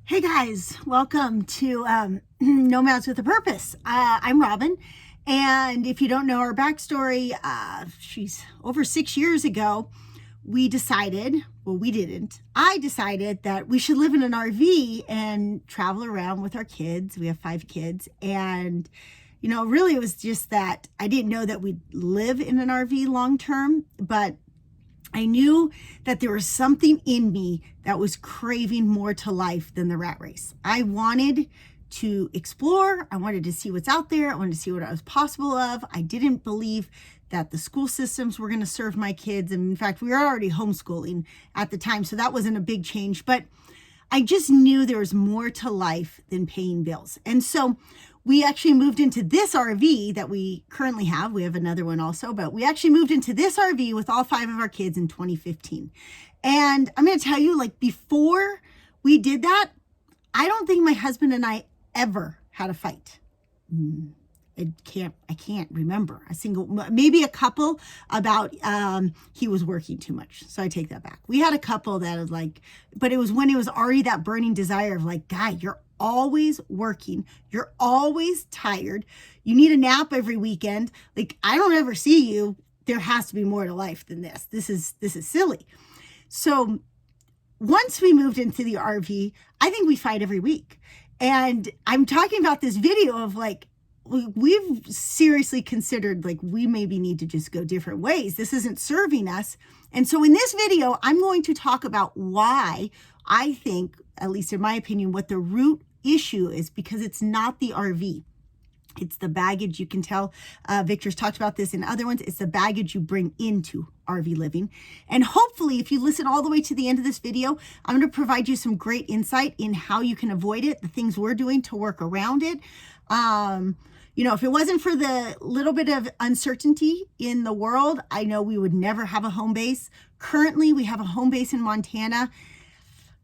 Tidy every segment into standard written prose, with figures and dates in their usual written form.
Hey guys, welcome to Nomads with a Purpose. I'm Robyn, and if you don't know our backstory, she's over 6 years ago, we decided, I decided that we should live in an RV and travel around with our kids. We have 5 kids, and really it was just that I didn't know that we'd live in an RV long term, but I knew that there was something in me that was craving more to life than the rat race. I wanted to explore. I wanted to see what's out there. I wanted to see what I was possible of. I didn't believe that the school systems were going to serve my kids. And in fact, we were already homeschooling at the time, so that wasn't a big change. But I just knew there was more to life than paying bills. And so we actually moved into this RV that we currently have. We have another one also, but we actually moved into this RV with all 5 of our kids in 2015. And I'm going to tell you, before we did that, I don't think my husband and I ever had a fight. I can't remember a single, maybe a couple about he was working too much. So I take that back. We had a couple that was but it was when it was already that burning desire of guy, you're always working. You're always tired. You need a nap every weekend. I don't ever see you. There has to be more to life than this. This is silly. So once we moved into the RV, I think we fight every week. And I'm talking about this video of we've seriously considered we maybe need to just go different ways. This isn't serving us. And so in this video, I'm going to talk about why I think, at least in my opinion, what the root issue is, because it's not the RV. It's the baggage. You can tell Victor's talked about this in other ones. It's the baggage you bring into RV living. And hopefully, if you listen all the way to the end of this video, I'm going to provide you some great insight in how you can avoid it, the things we're doing to work around it. If it wasn't for the little bit of uncertainty in the world, I know we would never have a home base. Currently, we have a home base in Montana.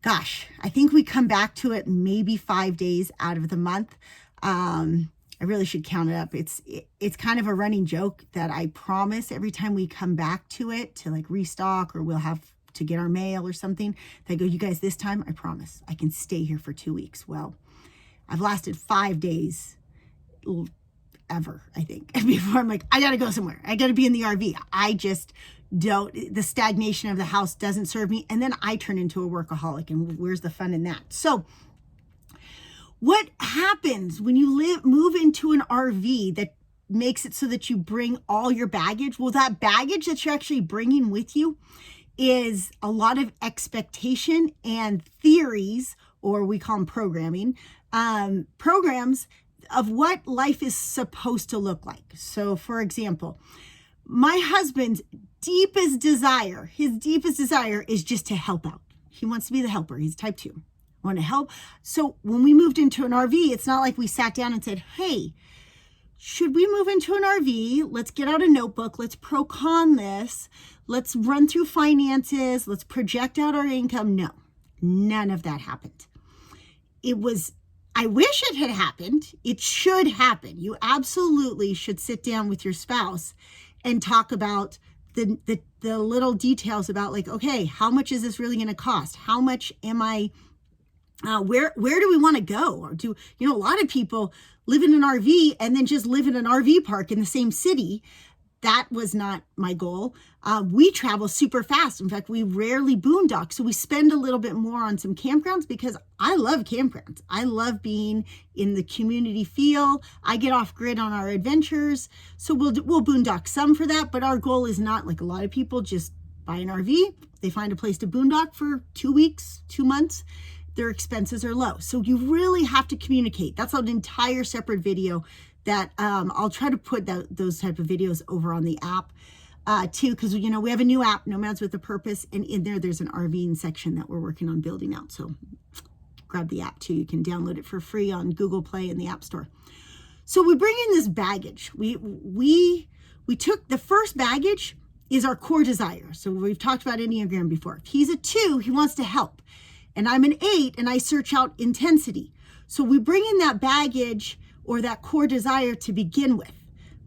Gosh, I think we come back to it maybe 5 days out of the month. I really should count it up. It's kind of a running joke that I promise every time we come back to it to restock, or we'll have to get our mail or something, they go, you guys, this time I promise I can stay here for 2 weeks. Well, I've lasted 5 days ever, I think, before I'm I gotta go somewhere. I gotta be in the RV. I just don't, the stagnation of the house doesn't serve me. And then I turn into a workaholic, and where's the fun in that? So what happens when you move into an RV that makes it so that you bring all your baggage? Well, that baggage that you're actually bringing with you is a lot of expectation and theories, or we call them programming, programs of what life is supposed to look like. So for example, my husband's deepest desire is just to help out. He wants to be the helper. He's type 2. Want to help. So when we moved into an RV, it's not like we sat down and said, hey, should we move into an RV? Let's get out a notebook. Let's pro-con this. Let's run through finances. Let's project out our income. No, none of that happened. I wish it had happened. It should happen. You absolutely should sit down with your spouse and talk about the little details about okay, how much is this really going to cost? How much am I, where do we want to go? Or a lot of people live in an RV and then just live in an RV park in the same city. That was not my goal. We travel super fast. In fact, we rarely boondock. So we spend a little bit more on some campgrounds because I love campgrounds. I love being in the community feel. I get off grid on our adventures. So we'll boondock some for that. But our goal is not a lot of people just buy an RV. They find a place to boondock for 2 weeks, 2 months. Their expenses are low. So you really have to communicate. That's an entire separate video that I'll try to put those type of videos over on the app too, because we have a new app, Nomads with a Purpose, and in there's an RVing section that we're working on building out. So grab the app too. You can download it for free on Google Play and the App Store. So we bring in this baggage. We took the first baggage is our core desire. So we've talked about Enneagram before. If he's a 2, he wants to help, and I'm an 8, and I search out intensity. So we bring in that baggage or that core desire to begin with.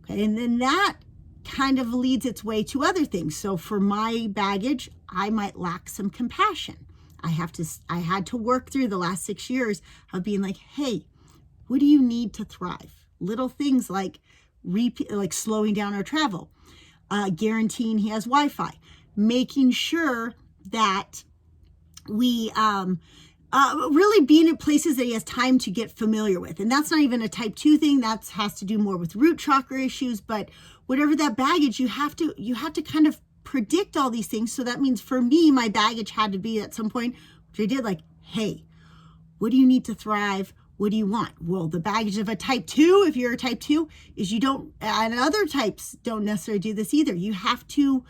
Okay, and then that kind of leads its way to other things. So for my baggage, I might lack some compassion. I had to work through the last 6 years of being like, hey, what do you need to thrive? Little things like slowing down our travel, guaranteeing he has Wi-Fi, making sure that we really being in places that he has time to get familiar with. And that's not even a type 2 thing. That has to do more with root chakra issues. But whatever that baggage, you have to kind of predict all these things. So that means for me, my baggage had to be at some point, which I did, like, hey, what do you need to thrive? What do you want? Well, the baggage of a type 2, if you're a type 2, is you don't, and other types don't necessarily do this either. You have to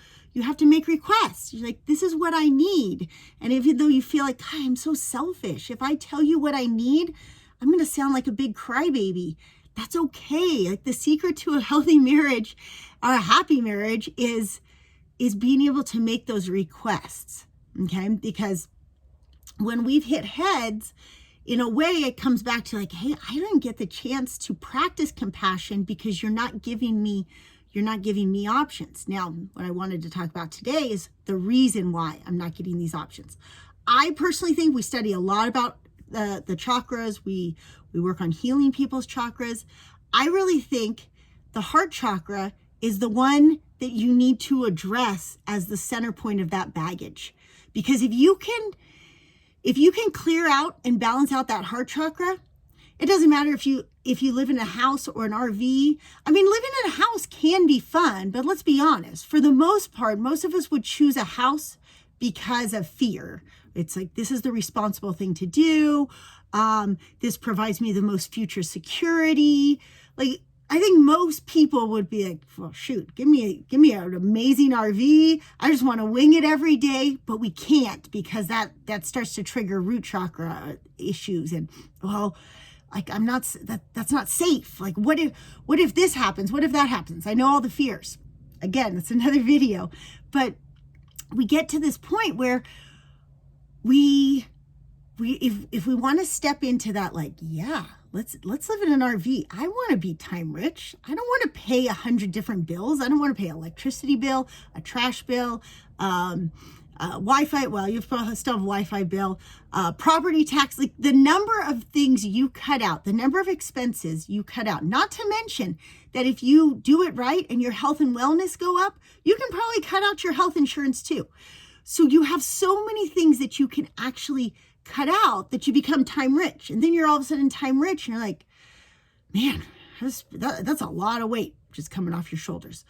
make requests. You're like, this is what I need. And even though you feel like, God, I'm so selfish, if I tell you what I need, I'm going to sound like a big crybaby. That's okay. Like, the secret to a healthy marriage or a happy marriage is being able to make those requests. Okay. Because when we've hit heads, in a way, it comes back to like, hey, I didn't get the chance to practice compassion because you're not giving me options. Now, what I wanted to talk about today is the reason why I'm not getting these options. I personally think we study a lot about the chakras. We work on healing people's chakras. I really think the heart chakra is the one that you need to address as the center point of that baggage. Because if you can clear out and balance out that heart chakra, it doesn't matter if you live in a house or an RV. I mean, living in a house can be fun, but let's be honest. For the most part, most of us would choose a house because of fear. It's like, this is the responsible thing to do. This provides me the most future security. Like, I think most people would be like, well, shoot, give me an amazing RV. I just want to wing it every day, but we can't because that starts to trigger root chakra issues. And well, like, that's not safe. Like, what if this happens? What if that happens? I know all the fears. Again, it's another video, but we get to this point where if we want to step into that, like, yeah, let's live in an RV. I want to be time rich. I don't want to pay 100 different bills. I don't want to pay electricity bill, a trash bill, Wi-Fi. Well, you still have Wi-Fi bill, property tax, like the number of things you cut out, the number of expenses you cut out, not to mention that if you do it right and your health and wellness go up, you can probably cut out your health insurance too. So you have so many things that you can actually cut out that you become time rich. And then you're all of a sudden time rich and you're like, man, that's a lot of weight just coming off your shoulders.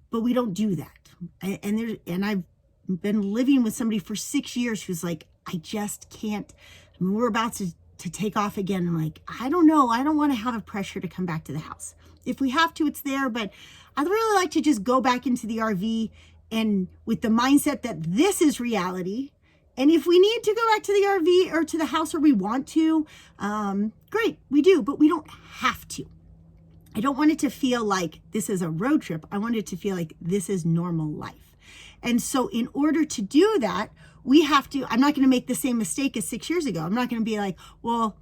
But we don't do that. And I've been living with somebody for 6 years who's like, I just can't. I mean, we're about to take off again. I'm like, I don't know. I don't want to have a pressure to come back to the house. If we have to, it's there. But I'd really like to just go back into the RV and with the mindset that this is reality. And if we need to go back to the RV or to the house or we want to, great, we do, but we don't have to. I don't want it to feel like this is a road trip. I want it to feel like this is normal life. And so in order to do that, we have to, I'm not going to make the same mistake as 6 years ago. I'm not going to be like, well,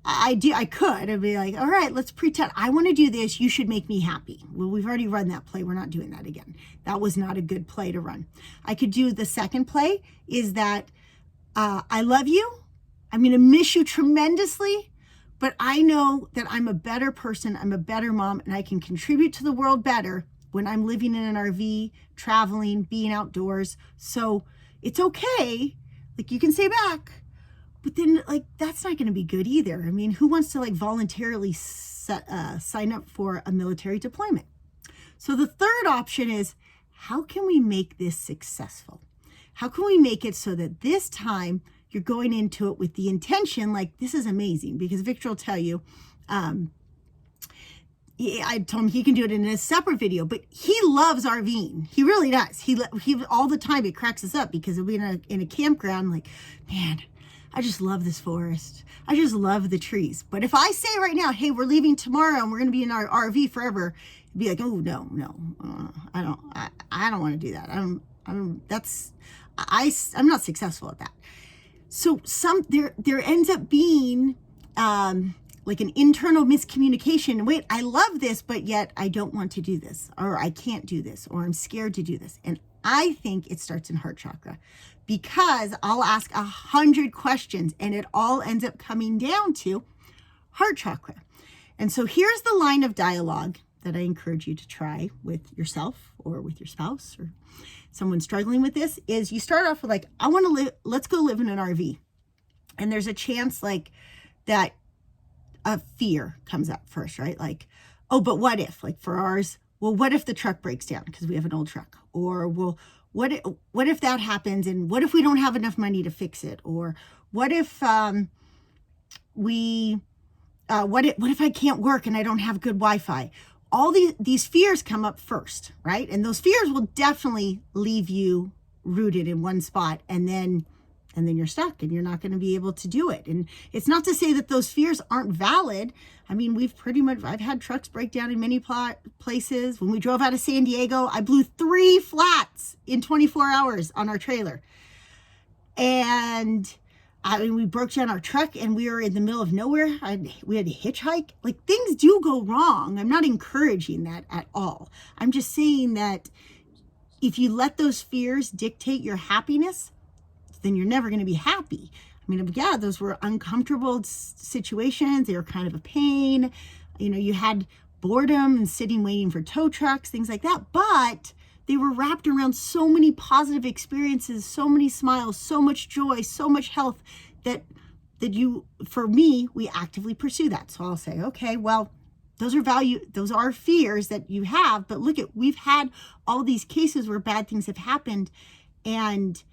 I'd be like, all right, let's pretend I want to do this. You should make me happy. Well, we've already run that play. We're not doing that again. That was not a good play to run. I could do the second play is that I love you. I'm going to miss you tremendously, but I know that I'm a better person. I'm a better mom and I can contribute to the world better when I'm living in an RV, traveling, being outdoors. So it's okay. Like, you can stay back. But then, like, that's not going to be good either. I mean, who wants to, like, voluntarily sign up for a military deployment? So the third option is, how can we make this successful? How can we make it so that this time you're going into it with the intention, like, this is amazing? Because Victor will tell you, I told him he can do it in a separate video, but he loves RVing. He really does. He all the time, it cracks us up because we'll be in a campground, like, man, I just love this forest. I just love the trees. But if I say right now, hey, we're leaving tomorrow and we're going to be in our RV forever, he'd be like, oh, no, I don't want to do that. I'm not successful at that. So there ends up being like an internal miscommunication. Wait, I love this, but yet I don't want to do this, or I can't do this, or I'm scared to do this. And I think it starts in heart chakra, because I'll ask 100 questions and it all ends up coming down to heart chakra. And so here's the line of dialogue that I encourage you to try with yourself or with your spouse or someone struggling with this. Is you start off with like, I want to live, let's go live in an RV. And there's a chance like that a fear comes up first, right? Like, oh, but what if, like for ours, well, what if the truck breaks down because we have an old truck? Or, well, what if that happens? And what if we don't have enough money to fix it? Or what if what if I can't work and I don't have good Wi-Fi? All these fears come up first, right? And those fears will definitely leave you rooted in one spot, and then you're stuck and you're not going to be able to do it. And it's not to say that those fears aren't valid. I mean, I've had trucks break down in many places. When we drove out of San Diego, I blew 3 flats in 24 hours on our trailer. And we broke down our truck and we were in the middle of nowhere. We had to hitchhike. Like, things do go wrong. I'm not encouraging that at all. I'm just saying that if you let those fears dictate your happiness, then you're never going to be happy. I mean, yeah, those were uncomfortable situations. They were kind of a pain. You know, you had boredom and sitting waiting for tow trucks, things like that. But they were wrapped around so many positive experiences, so many smiles, so much joy, so much health that for me, we actively pursue that. So I'll say, okay, well, those are fears that you have, but we've had all these cases where bad things have happened and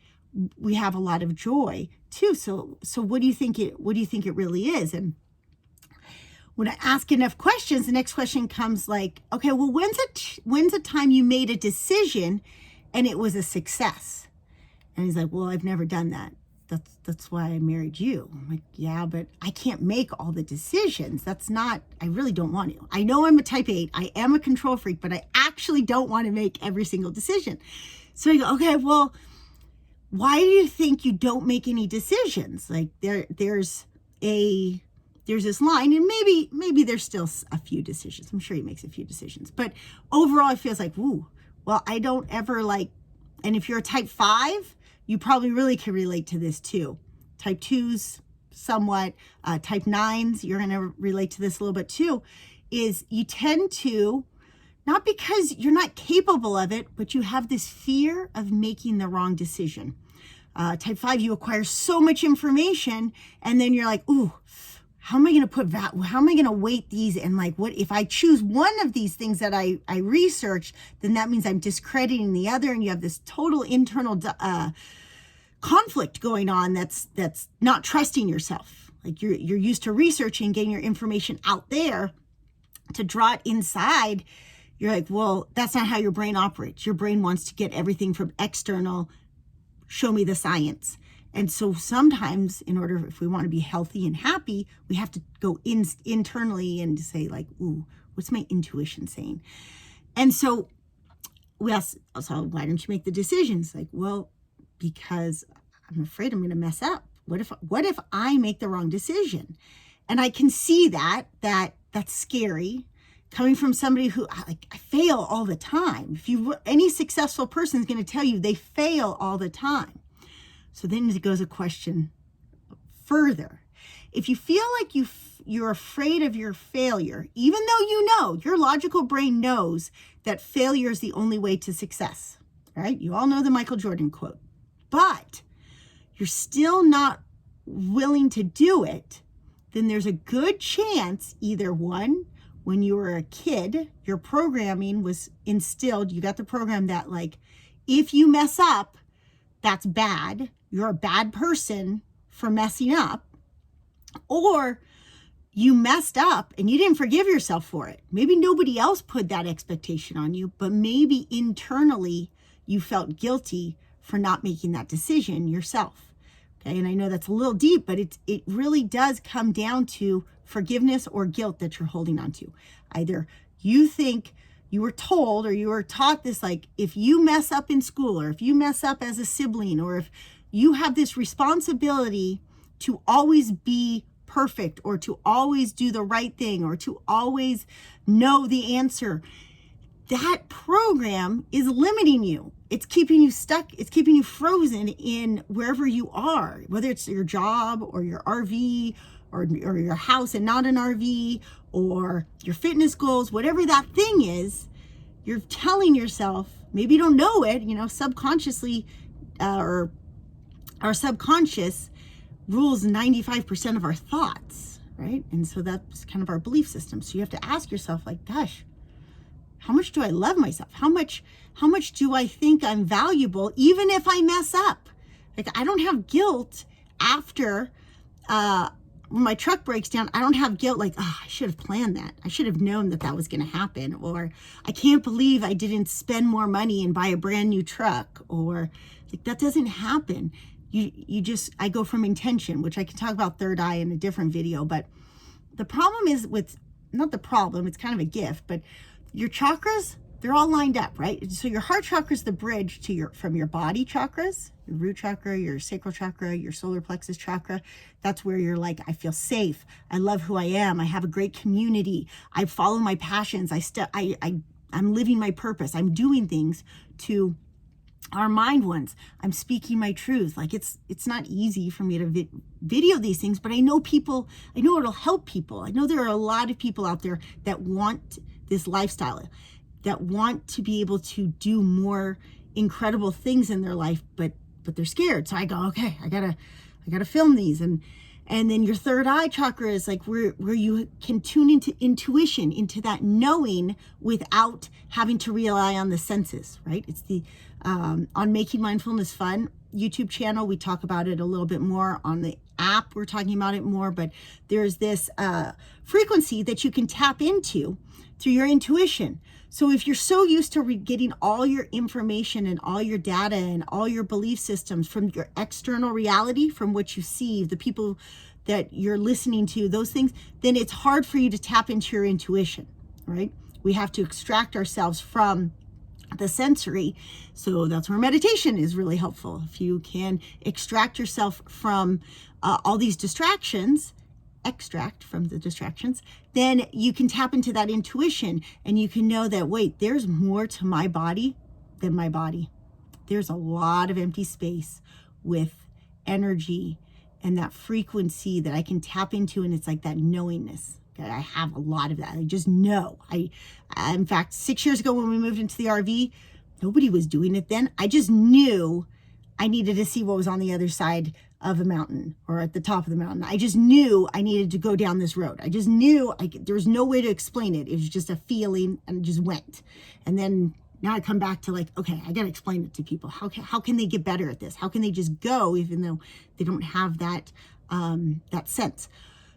we have a lot of joy too. So what do you think it really is? And when I ask enough questions, the next question comes like, okay, well, when's a time you made a decision and it was a success? And he's like, well, I've never done that. That's why I married you. I'm like, yeah, but I can't make all the decisions. I really don't want to. I know I'm a type 8. I am a control freak, but I actually don't want to make every single decision. So I go, okay, well, why do you think you don't make any decisions? Like there's this line, and maybe there's still a few decisions. I'm sure he makes a few decisions, but overall it feels like, woo, well, I don't ever like, and if you're a type 5, you probably really can relate to this too. Type 2s, somewhat, type 9s, you're going to relate to this a little bit too, is you tend to, not because you're not capable of it, but you have this fear of making the wrong decision. Type 5, you acquire so much information and then you're like, ooh, how am I going to weight these? And like, what if I choose one of these things that I researched, then that means I'm discrediting the other. And you have this total internal conflict going on. That's not trusting yourself. Like you're used to researching, getting your information out there. To draw it inside, you're like, well, that's not how your brain operates. Your brain wants to get everything from external. Show me the science. And so sometimes if we want to be healthy and happy, we have to go internally and say like, ooh, what's my intuition saying? And so we asked, so why don't you make the decisions? Like, well, because I'm afraid I'm going to mess up. What if I make the wrong decision? And I can see that's scary. Coming from somebody who I fail all the time. Any successful person is going to tell you they fail all the time. So then it goes a question further. If you feel like you're afraid of your failure, even though your logical brain knows that failure is the only way to success, right? You all know the Michael Jordan quote, but you're still not willing to do it, then there's a good chance either one, when you were a kid, your programming was instilled. You got the program that like, if you mess up, that's bad. You're a bad person for messing up. Or you messed up and you didn't forgive yourself for it. Maybe nobody else put that expectation on you, but maybe internally you felt guilty for not making that decision yourself. Okay, and I know that's a little deep, but it really does come down to forgiveness or guilt that you're holding on to. Either you think you were told or you were taught this, like if you mess up in school or if you mess up as a sibling or if you have this responsibility to always be perfect or to always do the right thing or to always know the answer. that program is limiting you. It's keeping you stuck. It's keeping you frozen in wherever you are, whether it's your job or your RV or your house and not an RV, or your fitness goals, whatever that thing is. You're telling yourself, maybe you don't know it, subconsciously, or our subconscious rules 95% of our thoughts, right? And so that's kind of our belief system. So you have to ask yourself, like, gosh, how much do I love myself? How much do I think I'm valuable, even if I mess up? Like, I don't have guilt after, when my truck breaks down. I don't have guilt like, oh, I should have planned that. I should have known that was going to happen. Or I can't believe I didn't spend more money and buy a brand new truck. Or like, that doesn't happen. I go from intention, which I can talk about third eye in a different video. But the problem is not the problem, it's kind of a gift, but your chakras, they're all lined up, right? So your heart chakra is the bridge from your body chakras, your root chakra, your sacral chakra, your solar plexus chakra. That's where you're like, I feel safe. I love who I am. I have a great community. I follow my passions. I'm living my purpose. I'm doing things to our mind ones. I'm speaking my truth. Like, it's not easy for me to video these things, but I know it'll help people. I know there are a lot of people out there that want this lifestyle, that want to be able to do more incredible things in their life, but they're scared. So I go, okay, I gotta film these. And then your third eye chakra is like where you can tune into intuition, into that knowing without having to rely on the senses, right? It's the on Making Mindfulness Fun YouTube channel, we talk about it a little bit more. On the app, we're talking about it more, but there's this frequency that you can tap into through your intuition. So if you're so used to getting all your information and all your data and all your belief systems from your external reality, from what you see, the people that you're listening to, those things, then it's hard for you to tap into your intuition, right? We have to extract ourselves from the sensory. So that's where meditation is really helpful. If you can extract yourself from all these distractions, extract from the distractions, then you can tap into that intuition and you can know that, wait, there's more to my body than my body. There's a lot of empty space with energy and that frequency that I can tap into, and it's like that knowingness. Okay, I have a lot of that. I just know. In fact, 6 years ago when we moved into the RV, nobody was doing it then. I just knew I needed to see what was on the other side of a mountain or at the top of the mountain. I just knew I needed to go down this road. I just knew there was no way to explain it. It was just a feeling, and it just went. And then now I come back to like, okay, I got to explain it to people. How can they get better at this? How can they just go even though they don't have that sense?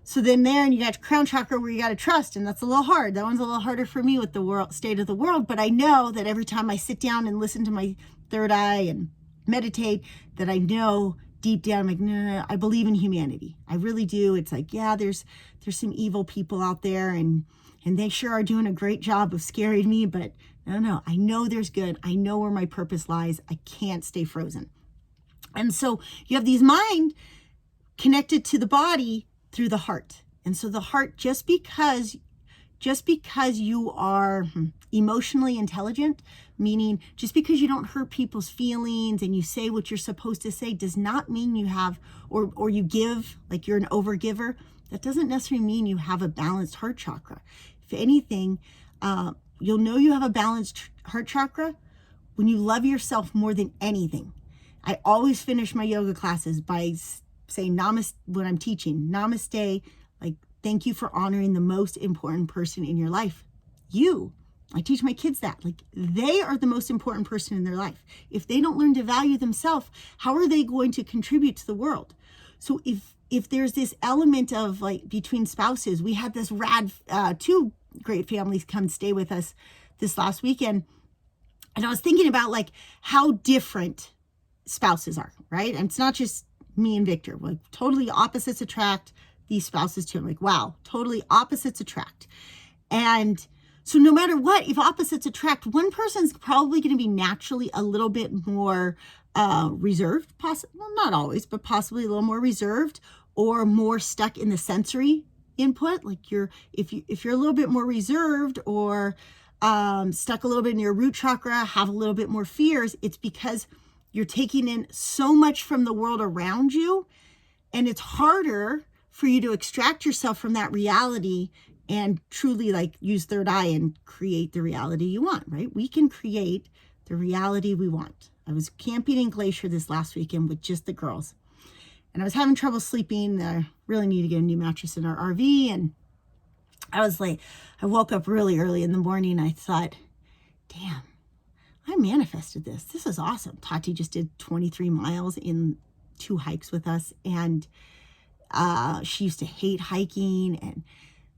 So then and you got crown chakra where you got to trust, and that's a little hard. That one's a little harder for me with the state of the world, but I know that every time I sit down and listen to my third eye and meditate, that I know deep down, I'm like, no, I believe in humanity. I really do. It's like, yeah, there's some evil people out there, and they sure are doing a great job of scaring me, but no, I know there's good. I know where my purpose lies. I can't stay frozen. And so you have these mind connected to the body through the heart. And so the heart, just because you are emotionally intelligent, meaning just because you don't hurt people's feelings and you say what you're supposed to say, does not mean you have, or you give, like you're an overgiver. That doesn't necessarily mean you have a balanced heart chakra. If anything, you'll know you have a balanced heart chakra when you love yourself more than anything. I always finish my yoga classes by saying namaste when I'm teaching. Namaste, like, thank you for honoring the most important person in your life. You. I teach my kids that. Like, they are the most important person in their life. If they don't learn to value themselves, how are they going to contribute to the world? So if there's this element of, like, between spouses, we had this rad, 2 great families come stay with us this last weekend. And I was thinking about, like, how different spouses are, right? And it's not just me and Victor, like totally opposites attract. These spouses too. I'm like, wow, totally opposites attract. And so no matter what, if opposites attract, one person's probably going to be naturally a little bit more reserved, well, not always, but possibly a little more reserved or more stuck in the sensory input. Like if you're a little bit more reserved or stuck a little bit in your root chakra, have a little bit more fears, it's because you're taking in so much from the world around you, and it's harder for you to extract yourself from that reality and truly like use third eye and create the reality you want, right? We can create the reality we want. I was camping in Glacier this last weekend with just the girls, and I was having trouble sleeping. I really need to get a new mattress in our RV, and I was late. I woke up really early in the morning. I thought, damn, I manifested this. This is awesome. Tati just did 23 miles in 2 hikes with us, and she used to hate hiking, and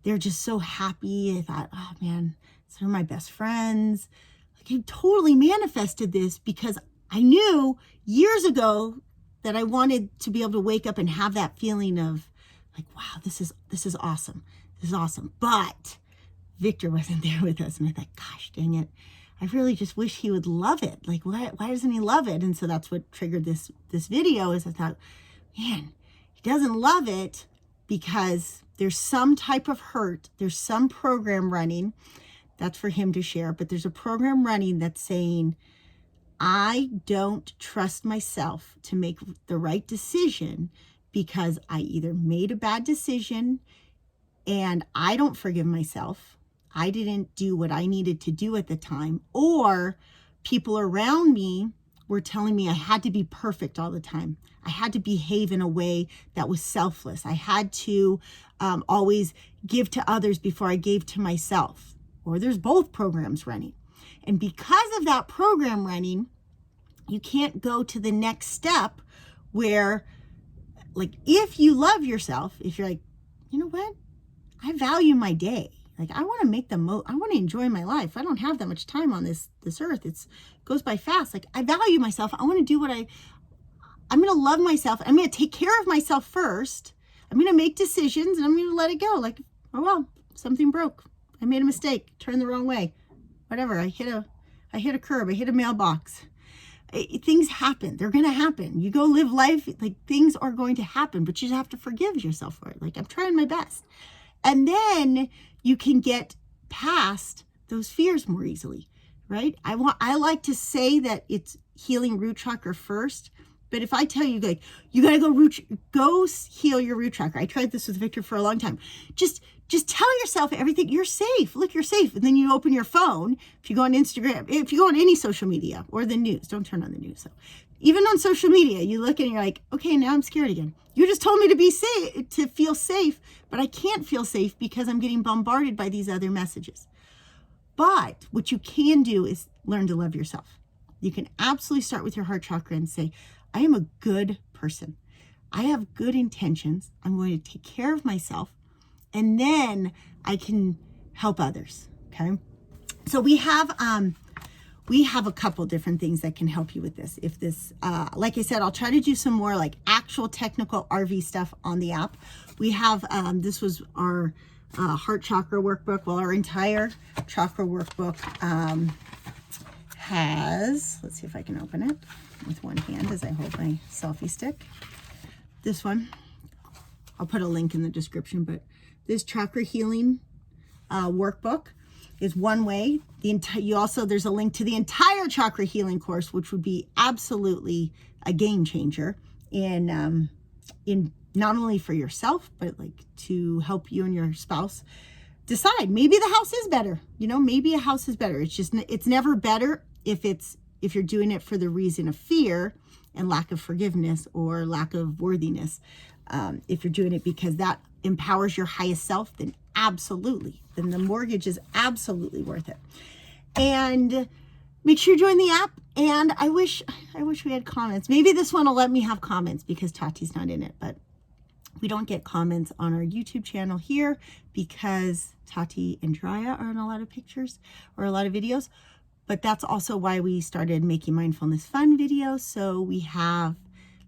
they're just so happy. I thought, oh man, they're my best friends. Like, I totally manifested this because I knew years ago that I wanted to be able to wake up and have that feeling of like, wow, this is awesome. This is awesome. But Victor wasn't there with us, and I thought, gosh, dang it. I really just wish he would love it. Like, why doesn't he love it? And so that's what triggered this video, is I thought, man, he doesn't love it because there's some type of hurt. There's some program running. That's for him to share. But there's a program running that's saying, I don't trust myself to make the right decision because I either made a bad decision and I don't forgive myself. I didn't do what I needed to do at the time, or people around me were telling me I had to be perfect all the time. I had to behave in a way that was selfless. I had to always give to others before I gave to myself. Or there's both programs running. And because of that program running, you can't go to the next step where, like, if you love yourself, if you're like, you know what? I value my day. Like, I want to make the most, I want to enjoy my life. I don't have that much time on this earth. It goes by fast. Like, I value myself. I want to do what I'm going to love myself. I'm going to take care of myself first. I'm going to make decisions, and I'm going to let it go. Like, oh, well, something broke. I made a mistake, turned the wrong way. Whatever. I hit a curb. I hit a mailbox. Things happen. They're going to happen. You go live life. Like, things are going to happen, but you just have to forgive yourself for it. Like, I'm trying my best. And then you can get past those fears more easily, right? I like to say that it's healing root chakra first, but if I tell you, like, you got to go heal your root chakra. I tried this with Victor for a long time. Just tell yourself everything. You're safe. Look, you're safe. And then you open your phone. If you go on Instagram, if you go on any social media or the news, don't turn on the news. So even on social media, you look and you're like, okay, now I'm scared again. You just told me to be safe, to feel safe, but I can't feel safe because I'm getting bombarded by these other messages. But what you can do is learn to love yourself. You can absolutely start with your heart chakra and say, I am a good person. I have good intentions. I'm going to take care of myself, and then I can help others. Okay. So we have a couple different things that can help you with this. If this, like I said, I'll try to do some more like actual technical RV stuff on the app. We have, this was our heart chakra workbook. Well, our entire chakra workbook has, let's see if I can open it with one hand as I hold my selfie stick. This one, I'll put a link in the description, but this chakra healing workbook is one way. There's a link to the entire chakra healing course, which would be absolutely a game changer in not only for yourself, but like to help you and your spouse decide. Maybe the house is better. You know, maybe a house is better. It's never better if you're doing it for the reason of fear and lack of forgiveness or lack of worthiness. If you're doing it because that empowers your highest self, then absolutely. Then the mortgage is absolutely worth it. And make sure you join the app. And I wish we had comments. Maybe this one will let me have comments because Tati's not in it, but we don't get comments on our YouTube channel here because Tati and Jiraiya are in a lot of pictures or a lot of videos. But that's also why we started making mindfulness fun videos. So we have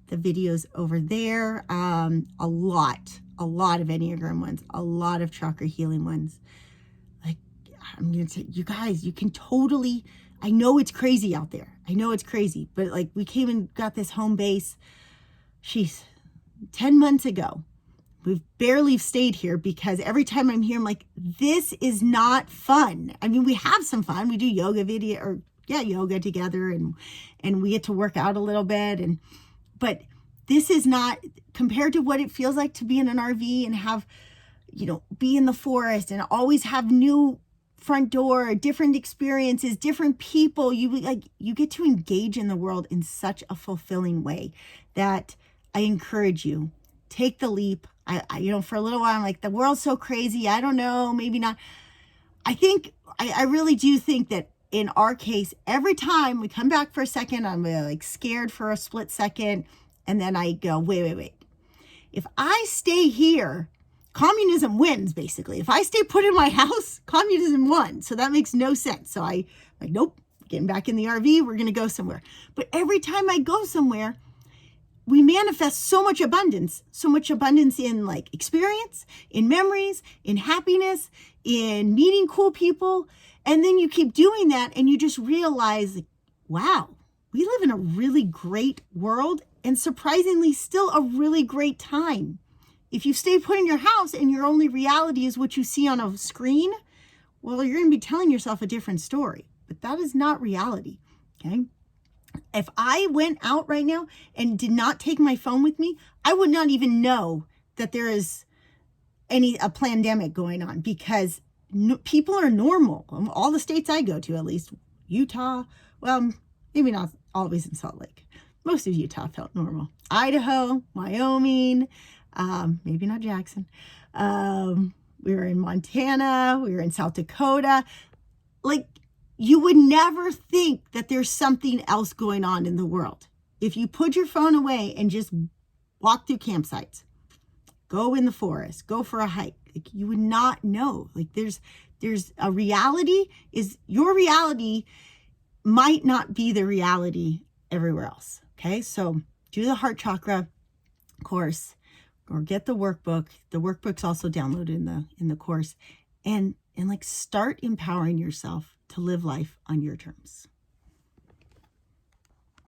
the videos over there, a lot of Enneagram ones, a lot of chakra healing ones. Like, I'm going to say, you guys, you can totally, I know it's crazy out there. I know it's crazy, but like we came and got this home base, 10 months ago. we've barely stayed here because every time I'm here, I'm like, this is not fun. I mean, we have some fun. We do yoga yoga together, and we get to work out a little bit. But this is not, compared to what it feels like to be in an RV and have, be in the forest and always have new front door, different experiences, different people. You get to engage in the world in such a fulfilling way that I encourage you, take the leap. For a little while, I'm like, the world's so crazy. I don't know, maybe not. I really do think that in our case, every time we come back for a second, I'm like scared for a split second. And then I go, wait. If I stay here, communism wins, basically. If I stay put in my house, communism won. So that makes no sense. So I like, nope, getting back in the RV, we're going to go somewhere. But every time I go somewhere, we manifest so much abundance in like experience, in memories, in happiness, in meeting cool people. And then you keep doing that and you just realize, like, wow, we live in a really great world and surprisingly still a really great time. If you stay put in your house and your only reality is what you see on a screen, well, you're going to be telling yourself a different story. But that is not reality, okay? If I went out right now and did not take my phone with me, I would not even know that there is a pandemic going on because people are normal. All the states I go to, at least Utah, well, maybe not always in Salt Lake. Most of Utah felt normal. Idaho, Wyoming, maybe not Jackson. We were in Montana. We were in South Dakota. Like, you would never think that there's something else going on in the world. If you put your phone away and just walk through campsites, go in the forest, go for a hike, like, you would not know. Like, there's a reality. Your reality might not be the reality everywhere else. Okay, so do the heart chakra course or get the workbook. The workbook's also downloaded in the course, and like start empowering yourself to live life on your terms.